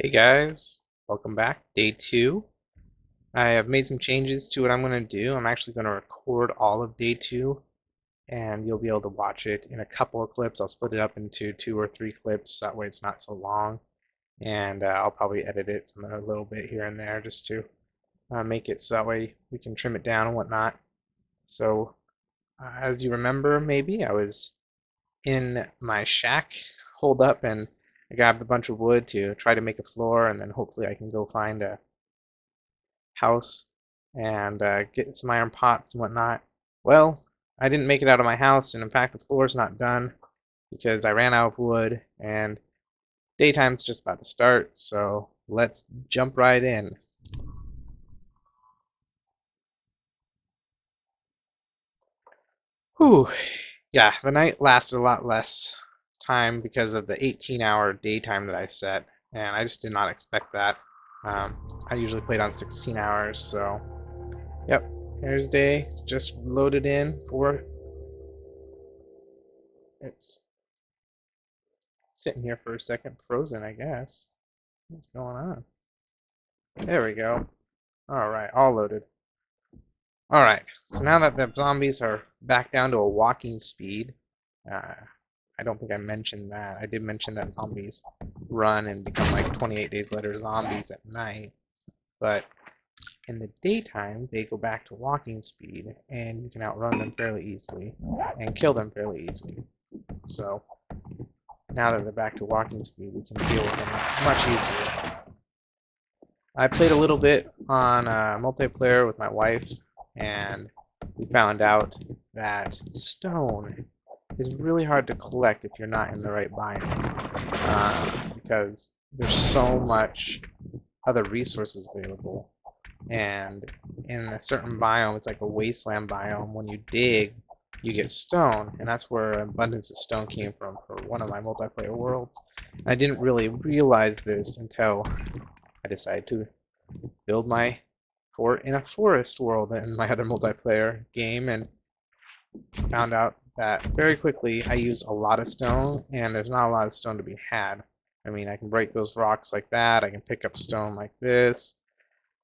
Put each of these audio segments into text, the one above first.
Hey guys, welcome back. Day 2. I have made some changes to what I'm going to do. I'm actually going to record all of Day 2 and you'll be able to watch it in a couple of clips. I'll split it up into 2 or 3 clips, that way it's not so long. And I'll probably edit it a little bit here and there just to make it so that way we can trim it down and whatnot. So, as you remember, maybe I was in my shack holed up and I grabbed a bunch of wood to try to make a floor, and then hopefully I can go find a house and get some iron pots and whatnot. Well, I didn't make it out of my house, and in fact the floor's not done because I ran out of wood and daytime's just about to start, so let's jump right in. Whew. Yeah, the night lasted a lot less time because of the 18-hour daytime that I set, and I just did not expect that. I usually played on 16 hours, so yep. Here's day, just loaded in for it's sitting here for a second, frozen, I guess. What's going on? There we go. Alright, all loaded. Alright, so now that the zombies are back down to a walking speed, I don't think I mentioned that. I did mention that zombies run and become like 28 days later zombies at night, but in the daytime they go back to walking speed and you can outrun them fairly easily and kill them fairly easily. So now that they're back to walking speed, we can deal with them much easier. I played a little bit on multiplayer with my wife, and we found out that stone is really hard to collect if you're not in the right biome, because there's so much other resources available. And in a certain biome, it's like a wasteland biome, when you dig, you get stone, and that's where abundance of stone came from for one of my multiplayer worlds. I didn't really realize this until I decided to build my fort in a forest world in my other multiplayer game, and found out that very quickly I use a lot of stone, and there's not a lot of stone to be had. I mean, I can break those rocks like that, I can pick up stone like this,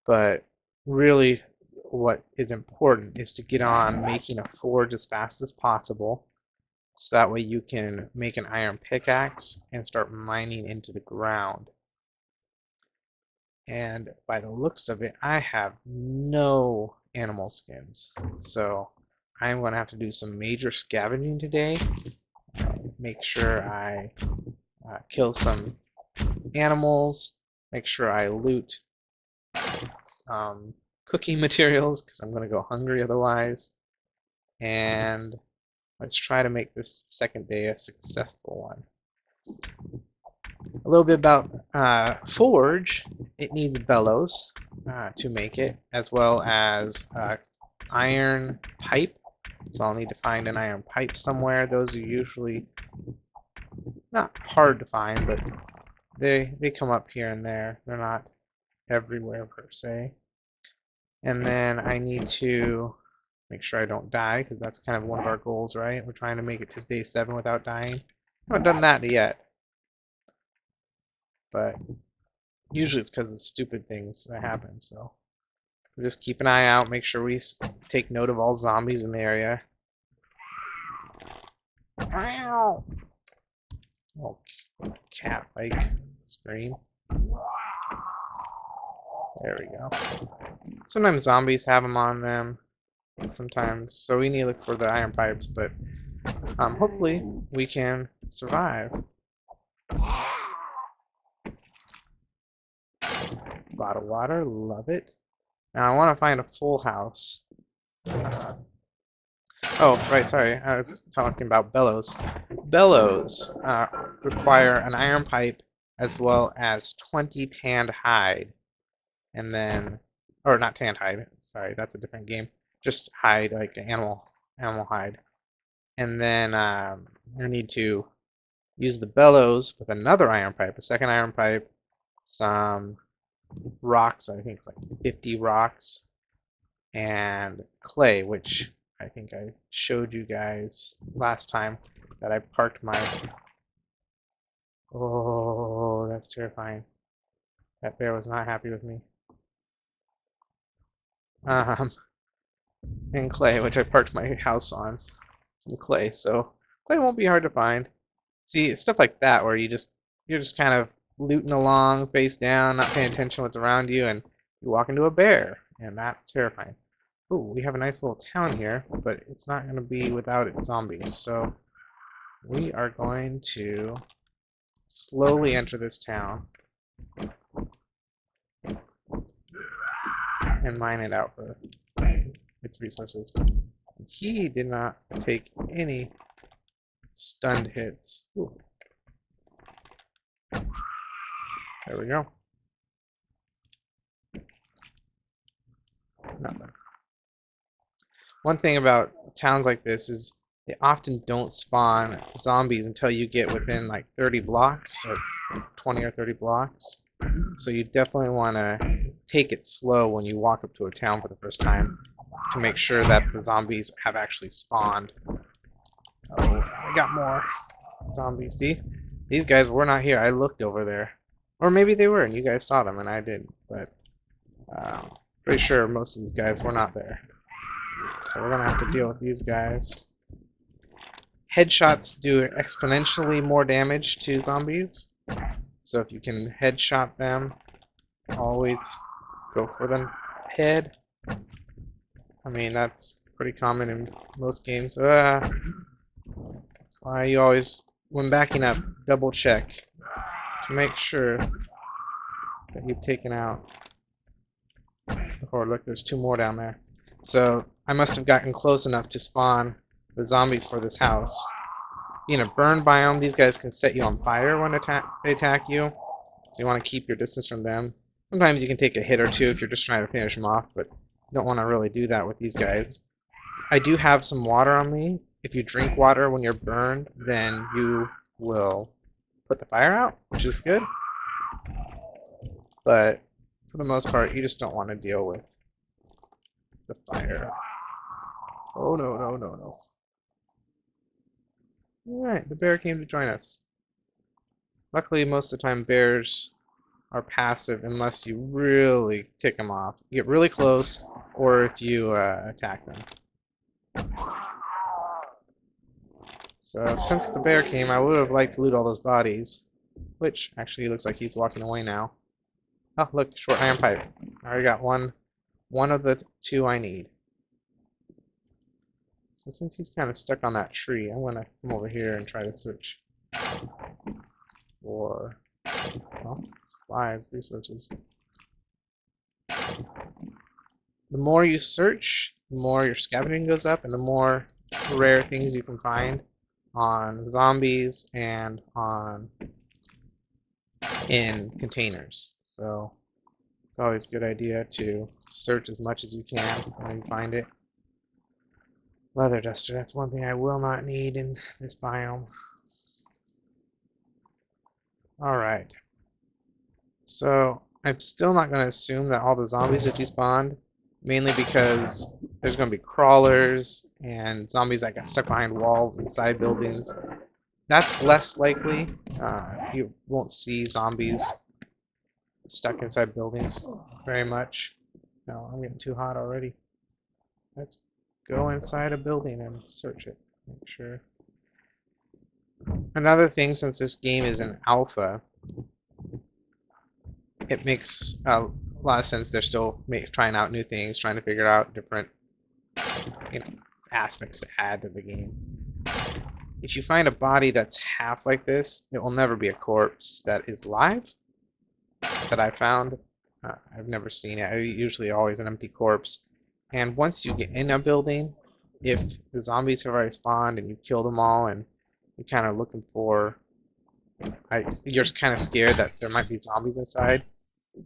but really what is important is to get on making a forge as fast as possible, so that way you can make an iron pickaxe and start mining into the ground. And by the looks of it, I have no animal skins, so I'm going to have to do some major scavenging today. Make sure I kill some animals, make sure I loot some cooking materials because I'm going to go hungry otherwise, and let's try to make this second day a successful one. A little bit about Forge. It needs bellows to make it, as well as iron pipe. So I'll need to find an iron pipe somewhere. Those are usually not hard to find, but they come up here and there. They're not everywhere per se. And then I need to make sure I don't die, because that's kind of one of our goals, right? We're trying to make it to day 7 without dying. I haven't done that yet, but usually it's because of stupid things that happen. So we'll just keep an eye out, make sure we take note of all zombies in the area. Ow! Oh, cat-like scream. There we go. Sometimes zombies have them on them, sometimes, so we need to look for the iron pipes, but hopefully we can survive. Bottled water, love it. Now I want to find a full house. Oh, right, sorry, I was talking about bellows. Bellows require an iron pipe as well as 20 tanned hide. And then, or not tanned hide, sorry, that's a different game. Just hide, like animal hide. And then you need to use the bellows with another iron pipe, a second iron pipe, some rocks, I think it's like 50 rocks, and clay, which I think I showed you guys last time that I parked my... Oh, that's terrifying. That bear was not happy with me. Um, and clay, which I parked my house on. Some clay, so clay won't be hard to find. See, it's stuff like that where you're just kind of looting along, face down, not paying attention to what's around you, and you walk into a bear, and that's terrifying. Ooh, we have a nice little town here, but it's not going to be without its zombies, so we are going to slowly enter this town and mine it out for its resources. He did not take any stunned hits. Ooh. There we go. Nothing. One thing about towns like this is they often don't spawn zombies until you get within like 30 blocks or 20 or 30 blocks. So you definitely want to take it slow when you walk up to a town for the first time to make sure that the zombies have actually spawned. Oh, I got more zombies. See? These guys were not here. I looked over there. Or maybe they were and you guys saw them and I didn't. But pretty sure most of these guys were not there. So we're going to have to deal with these guys. Headshots do exponentially more damage to zombies. So if you can headshot them, always go for the head. I mean, that's pretty common in most games. That's why you always, when backing up, double check to make sure that you've taken out. Oh, look, there's two more down there. So I must have gotten close enough to spawn the zombies for this house. In a burn biome, these guys can set you on fire when they attack you. So you want to keep your distance from them. Sometimes you can take a hit or two if you're just trying to finish them off, but you don't want to really do that with these guys. I do have some water on me. If you drink water when you're burned, then you will put the fire out, which is good. But for the most part, you just don't want to deal with the fire. Oh, no, no, no, no. Alright, the bear came to join us. Luckily, most of the time, bears are passive unless you really tick them off. You get really close, or if you attack them. So, since the bear came, I would have liked to loot all those bodies. Which, actually, looks like he's walking away now. Oh, look, short iron pipe. I already got one of the two I need. So since he's kind of stuck on that tree, I'm going to come over here and try to search for, well, supplies, resources. The more you search, the more your scavenging goes up, and the more rare things you can find on zombies and in containers. So it's always a good idea to search as much as you can when you find it. Leather duster, that's one thing I will not need in this biome. Alright. So I'm still not going to assume that all the zombies have despawned, mainly because there's going to be crawlers and zombies that got stuck behind walls inside buildings. That's less likely. You won't see zombies stuck inside buildings very much. No, I'm getting too hot already. Let's go inside a building and search it. Make sure. Another thing, since this game is an alpha, it makes a lot of sense. They're still trying out new things, trying to figure out different aspects to add to the game. If you find a body that's half like this, it will never be a corpse that is live that I found. I've never seen it. Usually always an empty corpse. And once you get in a building, if the zombies have already spawned and you killed them all and you're kind of looking for, you're kind of scared that there might be zombies inside.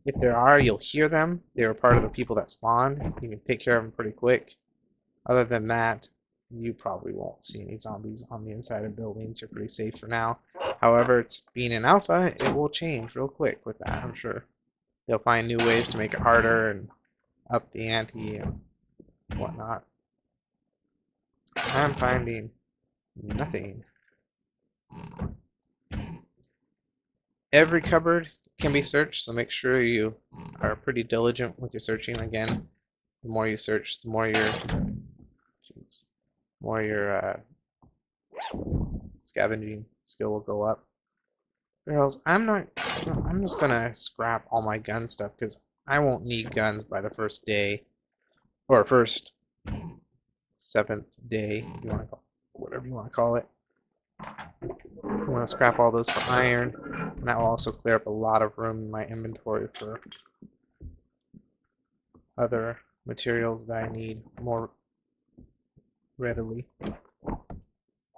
If there are, you'll hear them. They were part of the people that spawned. You can take care of them pretty quick. Other than that, you probably won't see any zombies on the inside of buildings. You're pretty safe for now. However, it's being an alpha, it will change real quick with that, I'm sure. They'll find new ways to make it harder and up the ante and whatnot. I'm finding nothing. every cupboard can be searched, so make sure you are pretty diligent with your searching. Again, the more you search, the more your scavenging skill will go up. Barrels, I'm just gonna scrap all my gun stuff because I won't need guns by the first day, or first 7th day, if you want to call whatever you want to call it. I'm gonna scrap all those for iron, and that will also clear up a lot of room in my inventory for other materials that I need more readily.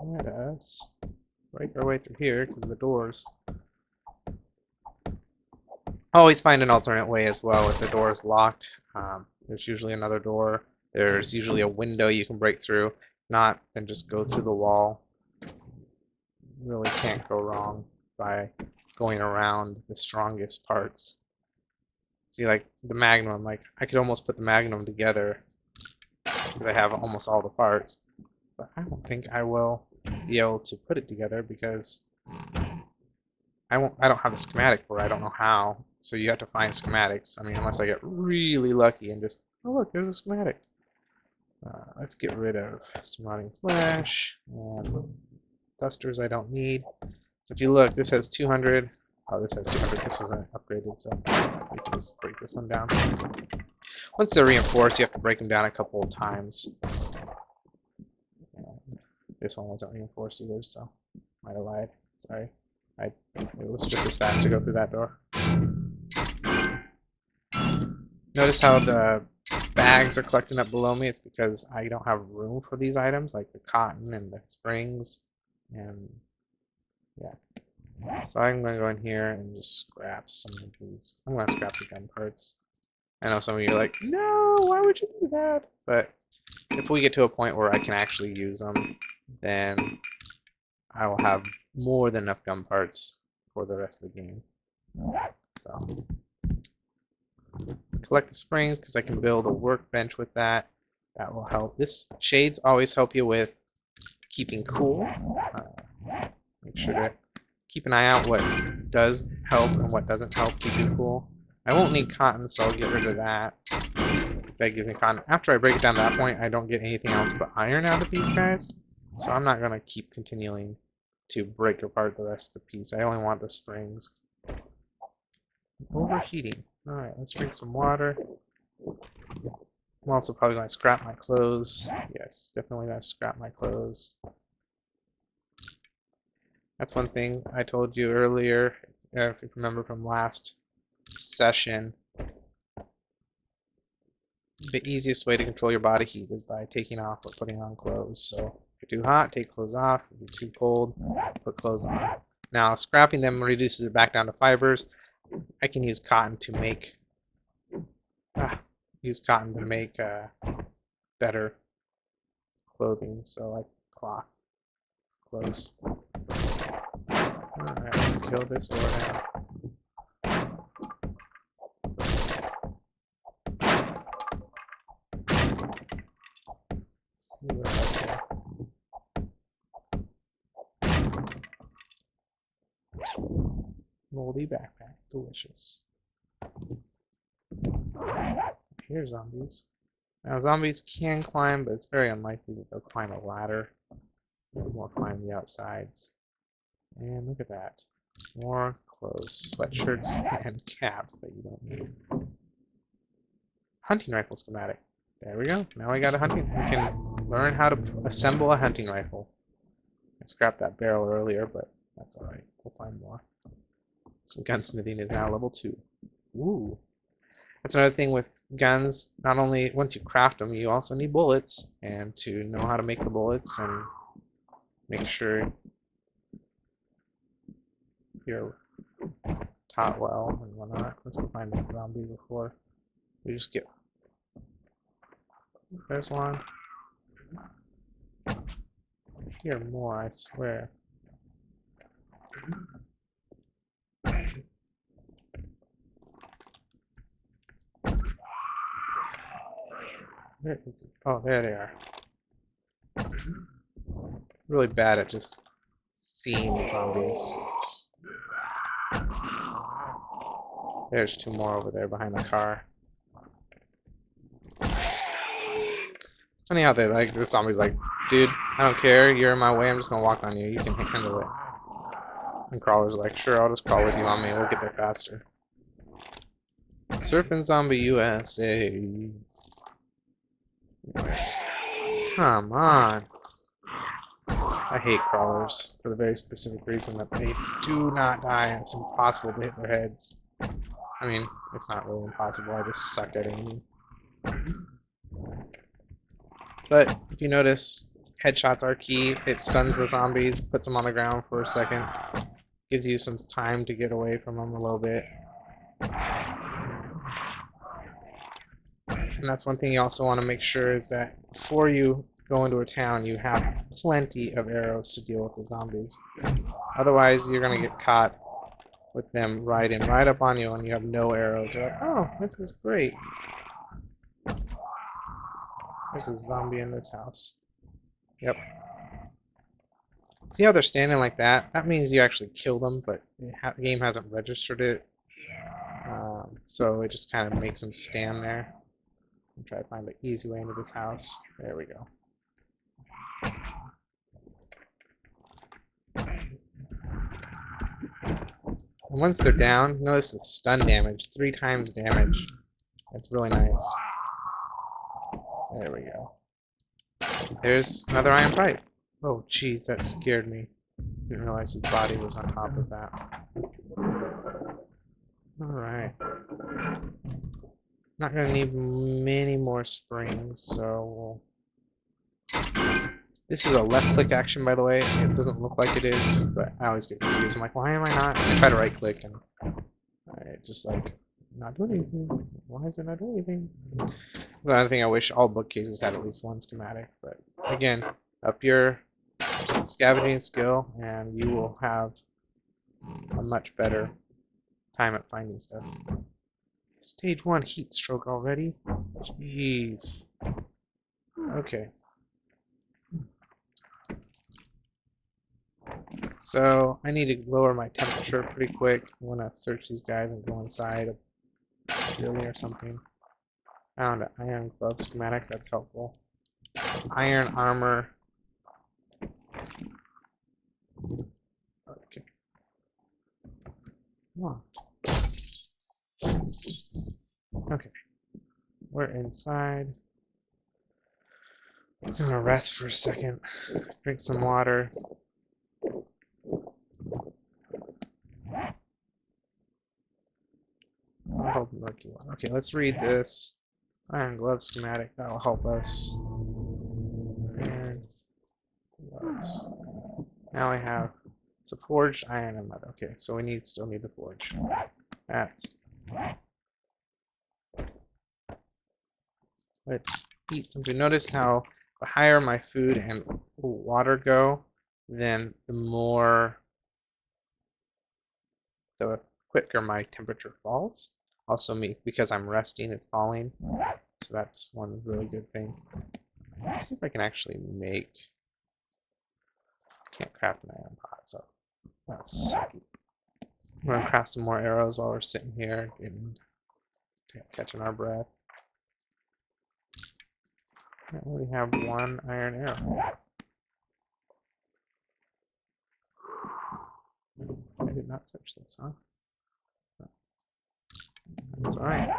Let us break our way through here because of the doors. Always find an alternate way as well if the door is locked. There's usually another door. There's usually a window you can break through. If not, then just go through the wall. Really can't go wrong by going around the strongest parts. See, like the Magnum, like I could almost put the Magnum together because I have almost all the parts, but I don't think I will be able to put it together because I don't have a schematic for it. I don't know how. So you have to find schematics. I mean, unless I get really lucky and just, oh look, there's a schematic. Let's get rid of some rotting flesh and dusters I don't need. So if you look, this has 200. Oh, this has 200. This wasn't upgraded, so we can just break this one down. Once they're reinforced, you have to break them down a couple of times. This one wasn't reinforced either, so might have lied. Sorry. It was just as fast to go through that door. Notice how the bags are collecting up below me. It's because I don't have room for these items, like the cotton and the springs, and yeah. So I'm going to go in here and just scrap some of these. I'm going to scrap the gun parts. I know some of you are like, no, why would you do that? But if we get to a point where I can actually use them, then I will have more than enough gun parts for the rest of the game. So collect the springs because I can build a workbench with that. That will help. This shades always help you with keeping cool. Make sure to keep an eye out what does help and what doesn't help keep you cool. I won't need cotton, so I'll get rid of that. That gives me cotton. After I break it down to that point, I don't get anything else but iron out of these guys. So I'm not going to keep continuing to break apart the rest of the piece. I only want the springs. Overheating. Alright, let's drink some water. I'm also probably going to scrap my clothes. Yes, definitely going to scrap my clothes. That's one thing I told you earlier, if you remember from last session. The easiest way to control your body heat is by taking off or putting on clothes. So if you're too hot, take clothes off. If you're too cold, put clothes on. Now, scrapping them reduces it back down to fibers. I can use cotton to make better clothing. So like cloth clothes. Alright, let's kill this door now. See what's up there. Moldy backpack, delicious. Here's zombies. Now zombies can climb, but it's very unlikely that they'll climb a ladder. They'll more climb the outsides. And look at that. More clothes, sweatshirts, and caps that you don't need. Hunting rifle schematic. There we go. Now we got a hunting. We can learn how to assemble a hunting rifle. I scrapped that barrel earlier, but that's alright. We'll find more. Gunsmithing is now level 2. Ooh. That's another thing with guns. Not only once you craft them, you also need bullets. And to know how to make the bullets and make sure you're taught well and whatnot. Let's go find a zombie before we just get. There's one. I hear more, I swear. Where is it? Oh, there they are. Really bad at just seeing zombies. There's two more over there behind the car. It's funny how they like this zombie's like, dude, I don't care, you're in my way, I'm just gonna walk on you, you can handle it. And Crawler's like, sure, I'll just crawl with you on me, we'll get there faster. Surfing Zombie USA. Come on. I hate crawlers for the very specific reason that they do not die and it's impossible to hit their heads. I mean, it's not really impossible, I just suck at aiming. But if you notice, headshots are key. It stuns the zombies, puts them on the ground for a second, gives you some time to get away from them a little bit. And that's one thing you also want to make sure is that before you go into a town, you have plenty of arrows to deal with the zombies. Otherwise, you're going to get caught with them riding right up on you and you have no arrows. You're like, oh, this is great. There's a zombie in this house. Yep. See how they're standing like that? That means you actually killed them, but the game hasn't registered it. So it just kind of makes them stand there. I'll try to find the easy way into this house. There we go. And once they're down, notice the stun damage. 3 times damage. That's really nice. There we go. There's another iron pipe. Oh, jeez, that scared me. Didn't realize his body was on top of that. Alright. Not gonna need many more springs, so this is a left click action, by the way. It doesn't look like it is, but I always get confused. I'm like, why am I not? I try to right click and I just like not doing anything. Why is it not doing anything? That's another thing I wish all bookcases had at least one schematic, but again, up your scavenging skill and you will have a much better time at finding stuff. Stage 1 heat stroke already? Jeez. Okay. So, I need to lower my temperature pretty quick. I want to search these guys and go inside a building or something. Found an iron glove schematic, that's helpful. Iron armor. Okay. Come on. Okay. We're inside. I'm gonna rest for a second. Drink some water. Okay, let's read this. Iron glove schematic, that'll help us. Iron gloves. Now I have it's a forged iron and lead. Okay, so we still need the forge. That's let's eat something. Notice how the higher my food and water go, then the quicker my temperature falls. Also because I'm resting, it's falling. So that's one really good thing. Let's see if I can actually make. Can't craft an iron pot, so that's. I'm gonna craft some more arrows while we're sitting here and catching our breath. I only have 1 iron arrow. I did not search this, huh? That's alright.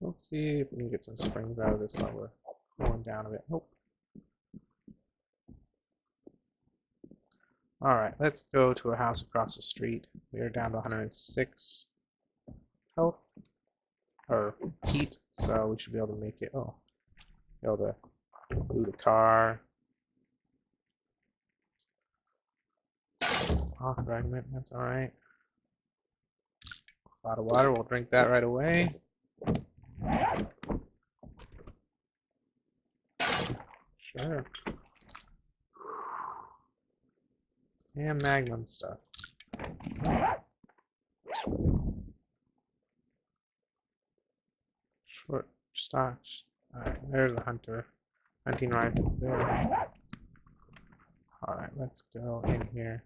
Let's see if we can get some springs out of this while we're cooling down a bit. Nope. Alright, let's go to a house across the street. We are down to 106 health. Or heat, so we should be able to make it. Oh. Be able to loot a car. Off fragment, that's alright. A lot of water, we'll drink that right away. Sure. And magnum stuff. Short stock. Alright, there's a hunter. Hunting rifle there. Alright, let's go in here.